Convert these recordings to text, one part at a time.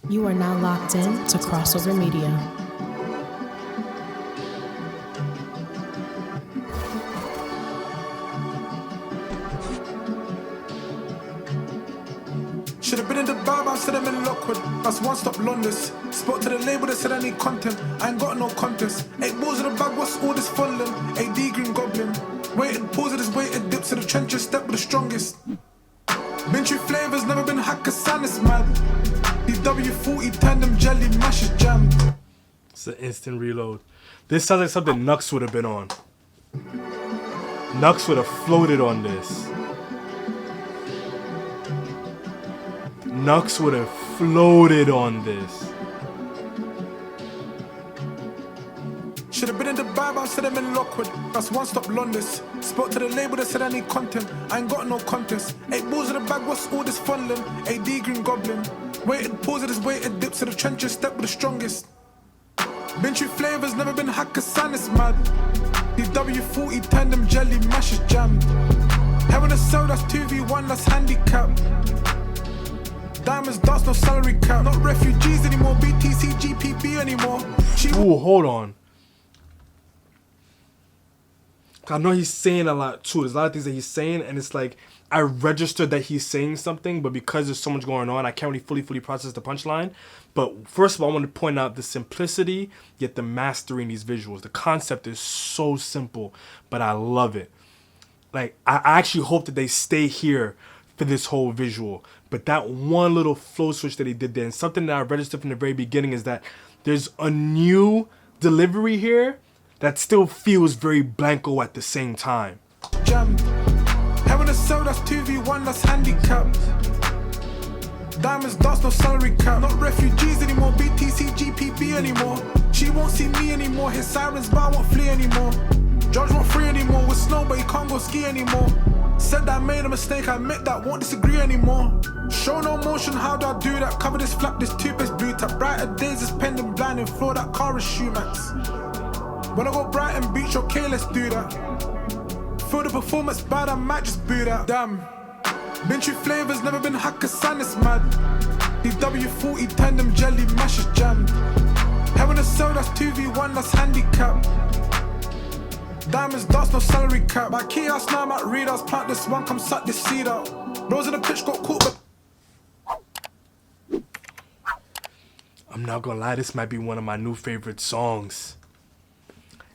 You are now locked in to Crossover Media. Should have been in the bar, I said I'm in Lockwood. That's one stop Londis. Spoke to the label that said I need content. I ain't got no contest. 8 balls in the bag, what's all this funding? AD Green Goblin. Waited, pause of this weighted dips to the trenches, step with the strongest. Been through flavors, never been Hakkasan, it's mad. DW40 tandem jelly mash is jammed. It's an instant reload. This sounds like something Nux would have been on. Nux would have floated on this. Nux would have floated on this. Should have been in the bar, I said I'm in Lockwood. That's one stop Londis. Spoke to the label that said I need content. I ain't got no contest. 8 balls in the bag, what's all this funding? AD Green Goblin. Waited, pause of this weighted dips to the trenches, step with the strongest. Been through flavors, never been Hakkasan, it's mad. DW40 tandem jelly mash is jammed. Having a cell, that's 2v1, that's handicap. Diamonds, darts, no salary cap. Not refugees anymore, BTC, GPB anymore. Ooh, hold on. I know he's saying a lot too. There's a lot of things that he's saying, and it's like I registered that he's saying something, but because there's so much going on, I can't really fully process the punchline. But first of all, I want to point out the simplicity, yet the mastery in these visuals. The concept is so simple, but I love it. Like, I actually hope that they stay here for this whole visual. But that one little flow switch that he did there, and something that I registered from the very beginning, is that there's a new delivery here that still feels very Blanco at the same time. Jammed. Having a cell, that's 2v1, that's handicapped. Diamonds, darts, no salary cap. Not refugees anymore, BTC, GPB anymore. She won't see me anymore, his sirens, but I won't flee anymore. Judge won't free anymore, with snow, but he can't go ski anymore. Said that I made a mistake, I admit that, won't disagree anymore. Show no motion, how do I do that? Cover this flap, this toothpaste blue tap. Brighter days is pending, blinding, floor that car is shoe max. When I go Brighton Beach, okay, let's do that. Feel the performance bad, I might just boo that. Damn. Been through flavors, never been Hakkasan, it's mad. DW40 tandem jelly mash is jammed. Having a cell, that's 2v1, that's handicap. Diamonds, darts, no salary cap. My key house now, I'm at readers. Plant this one, come suck this seed out. Rose in the pitch, got caught, but I'm not gonna lie, this might be one of my new favorite songs.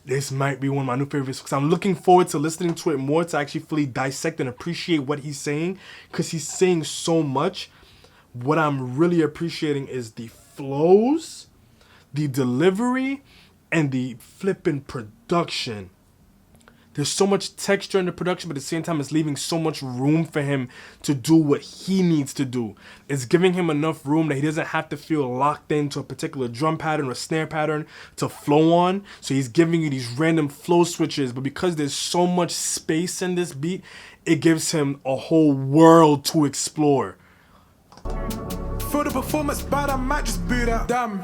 This might be one of my new favorites because I'm looking forward to listening to it more to actually fully dissect and appreciate what he's saying, because he's saying so much. What I'm really appreciating is the flows, the delivery, and the flipping production. There's so much texture in the production, but at the same time, it's leaving so much room for him to do what he needs to do. It's giving him enough room that he doesn't have to feel locked into a particular drum pattern or snare pattern to flow on. So he's giving you these random flow switches, but because there's so much space in this beat, it gives him a whole world to explore. feel the performance bad, I might just boo that. Damn.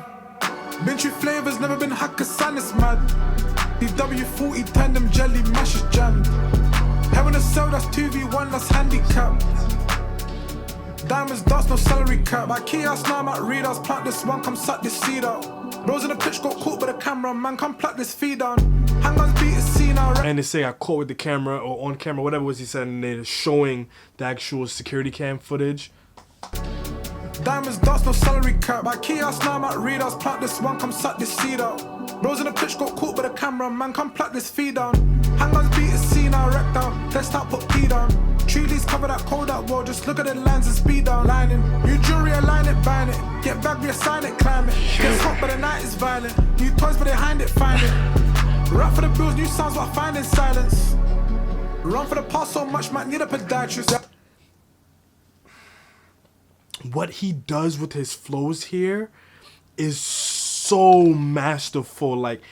Been through flavors, never been Hakkasan, it's mad. DW40 tandem jelly mash is jammed. Having a cell, that's 2v1, that's handicapped. Diamonds, darts, no salary cap. My key house now, I'm at readers. Plant this one, come suck this seed out. Rose in the pitch, got caught by the camera. Man, come pluck this feed down. Handguns beat is seen now. And they say I caught with the camera or on camera, whatever it was he said, and they're showing the actual security cam footage. Diamonds, darts, no salary cap. My key house now, I'm at readers. Plant this one, come suck this seed out. Rose in the pitch, got caught by the camera. Man, come pluck this feed down. Handguns beat is seen now, wreck down. Test out, put P down. Trees cover that cold out wall, just look at the lines and speed down lining. New jewelry, align it, bind it. Get back, reassign it, climb it. Gets hot, but the night is violent. New toys, but behind it, find it. Rap for the bills, new sounds, what I find in silence. Run for the past so much, might need a podiatrist. What he does with his flows here is so masterful. Like,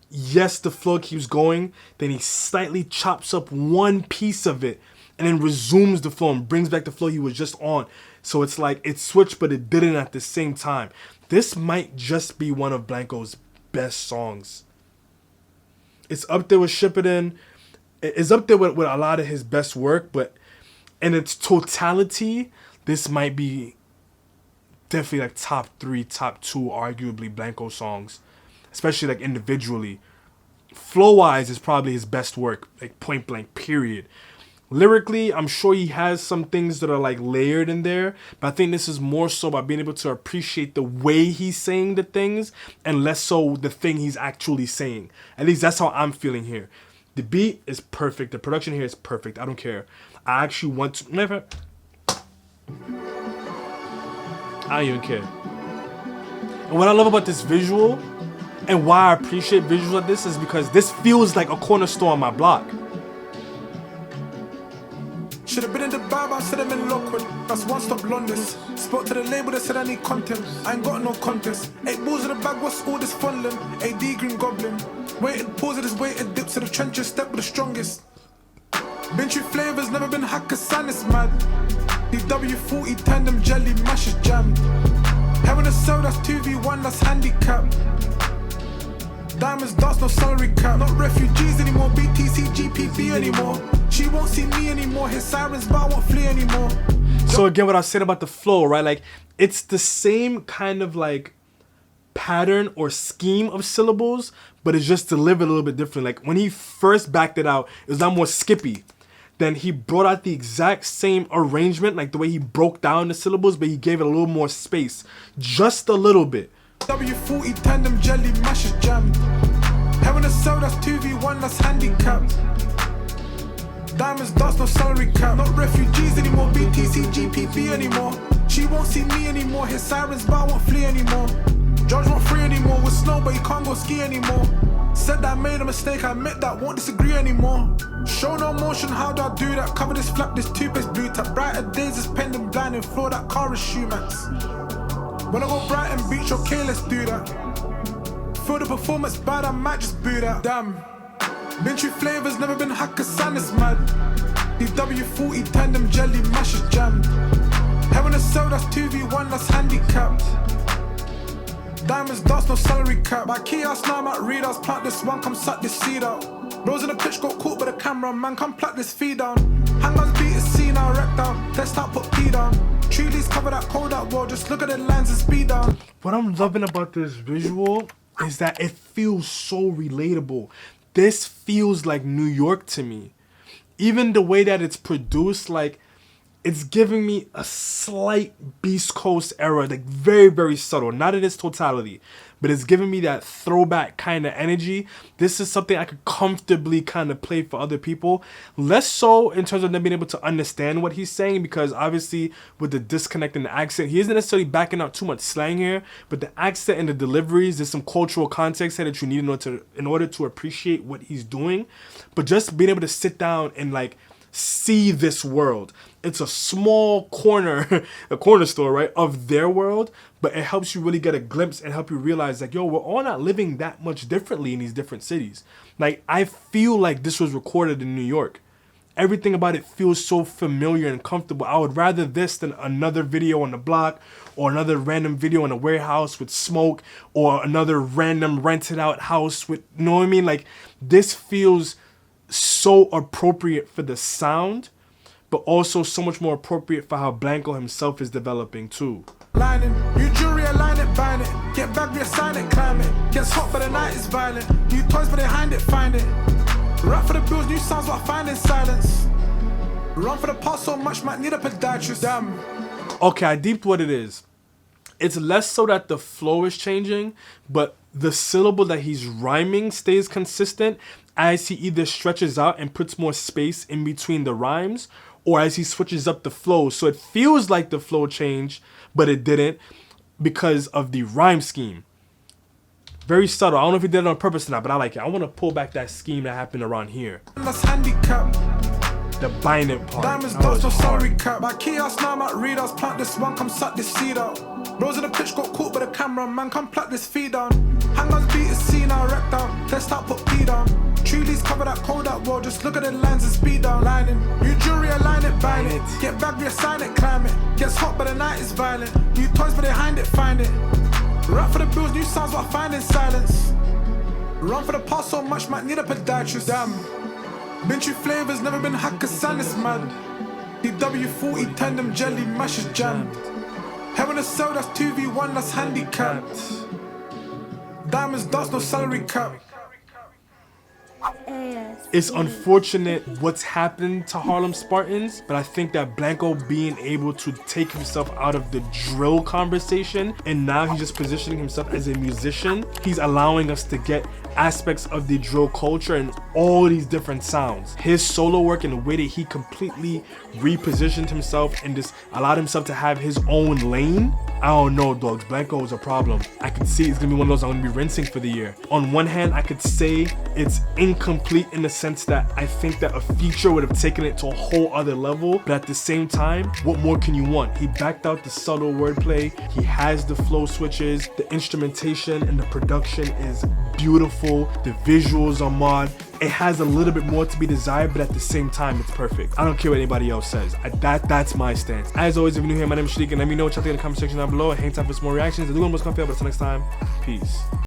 yes, the flow keeps going, then he slightly chops up one piece of it and then resumes the flow and brings back the flow he was just on. So it's like it switched, but it didn't at the same time. This might just be one of Blanco's best songs. It's up there with Ship It In. It's up there with a lot of his best work, but in its totality, this might be definitely like top 3, top 2, arguably Blanco songs, especially like individually. Flow-wise is probably his best work, like point blank, period. Lyrically, I'm sure he has some things that are like layered in there, but I think this is more so about being able to appreciate the way he's saying the things and less so the thing he's actually saying. At least that's how I'm feeling here. The beat is perfect. The production here is perfect. I don't care. I actually want to... Never. I don't even care. And what I love about this visual and why I appreciate visuals like this is because this feels like a corner store on my block. Should have been in the bar, I said I'm in Lockwood. That's one stop Londis. Spoke to the label, they said I need content. I ain't got no contest. 8 balls in the bag, what's all this fondling? AD Green Goblin. Waited, pause it is waited, dips to the trenches, step with the strongest. Been through flavors, never been hacker, sign is mad. DW40 tandem jelly, mash is jammed. Having a cell, that's 2v1, that's handicapped. Diamonds, darts, no salary cap. Not refugees anymore, BTC, GPB anymore. She won't see me anymore, his sirens, but I won't flee anymore. So again, what I was saying about the flow, right? Like, it's the same kind of like pattern or scheme of syllables, but it's just delivered a little bit different. Like when he first backed it out, it was a lot more skippy. Then he brought out the exact same arrangement, like the way he broke down the syllables, but he gave it a little more space. Just a little bit. W40 tandem jelly, mash is jammed. Having a cell, that's 2v1, that's handicapped. Diamonds, darts, no salary cap. Not refugees anymore, BTC, GPB anymore. She won't see me anymore, his sirens, but I won't flee anymore. Judge won't free anymore, with snow, but you can't go ski anymore. Said that I made a mistake, I admit that, won't disagree anymore. Show no motion, how do I do that? Cover this flap, this toothpaste blue tap. Brighter days is pending, blinding, floor that car is shoe mats. When I go Brighton Beach, okay, let's do that. Feel the performance bad, I might just boo that. Damn. Been through flavors, never been hacker, sign is mad. DW40 tandem jelly, mash is jammed. Having a cell, that's 2v1, that's handicapped. Diamonds, darts, no salary cap. My key house now, I'm at readers. Plant this one, come suck this seed out. Rose in the pitch, got caught by the camera, man, come pluck this feed down. Hangers beat is seen, now wreck down. Test out, put P down. Tree leaves cover that cold out wall, just look at the lines and speed down. What I'm loving about this visual is that it feels so relatable. This feels like New York to me. Even the way that it's produced, like, it's giving me a slight Beast Coast era, like very, very subtle, not in its totality, but it's giving me that throwback kind of energy. This is something I could comfortably kind of play for other people. Less so in terms of them being able to understand what he's saying, because obviously with the disconnect in the accent, he isn't necessarily backing out too much slang here, but the accent and the deliveries, there's some cultural context here that you need in order to appreciate what he's doing. But just being able to sit down and like see this world. It's a small corner, a corner store, right, of their world, but it helps you really get a glimpse and help you realize, like, yo, we're all not living that much differently in these different cities. Like, I feel like this was recorded in New York. Everything about it feels so familiar and comfortable. I would rather this than another video on the block or another random video in a warehouse with smoke or another random rented out house with, you know what I mean? Like, this feels so appropriate for the sound, but also so much more appropriate for how Blanco himself is developing too. Lining, new jewelry, align it, bind it. Get back, reassign it, climb it. Gets hot, but the night is violent. New toys, but behind it, find it. Rap for the bills, new sounds, what I find in silence. Run for the past so much, might need a podiatrist. Damn. Okay, I deeped what it is. It's less so that the flow is changing, but the syllable that he's rhyming stays consistent as he either stretches out and puts more space in between the rhymes, or as he switches up the flow. So it feels like the flow changed, but it didn't because of the rhyme scheme. Very subtle. I don't know if he did it on purpose or not, but I like it. I want to pull back that scheme that happened around here. That's handicap. The binding part. Diamonds, darts, no salary cap. My key house now, I'm at readers. Plant this one, come suck this seed out. Rose in the pitch, got caught by the camera, man, come pluck this feed down. Hangers beat is seen, now wreck down. Test out, put P down. Tree leaves cover that cold out wall, just look at the lines and speed down. Lining, new jewelry, align it, bind it. Get back, reassign it, climb it. Gets hot, but the night is violent. New toys, but behind it, find it. Rap for the bills, new sounds, what I find in silence. Run for the past so much, might need a podiatrist. Damn. Been through flavors, never been hacker, sign is mad. DW40 tandem jelly, mash is jammed. Having a cell that's 2v1, that's handicapped. Diamonds, dots, no salary cap. It's unfortunate what's happened to Harlem Spartans, but I think that Blanco being able to take himself out of the drill conversation and now he's just positioning himself as a musician, he's allowing us to get aspects of the drill culture and all these different sounds. His solo work and the way that he completely repositioned himself and just allowed himself to have his own lane, I don't know, dogs. Blanco is a problem. I could see it's gonna be one of those I'm gonna be rinsing for the year. On one hand, I could say it's incomplete in the sense that I think that a feature would have taken it to a whole other level, but at the same time, what more can you want? He backed out the subtle wordplay, he has the flow switches, the instrumentation and the production is beautiful, the visuals are mod. It has a little bit more to be desired, but at the same time, it's perfect. I don't care what anybody else says. That's my stance. As always, if you're new here, my name is Shalik, and let me know what y'all think in the comment section down below. Hang tight for some more reactions. I do want to most comfy, but until next time, peace.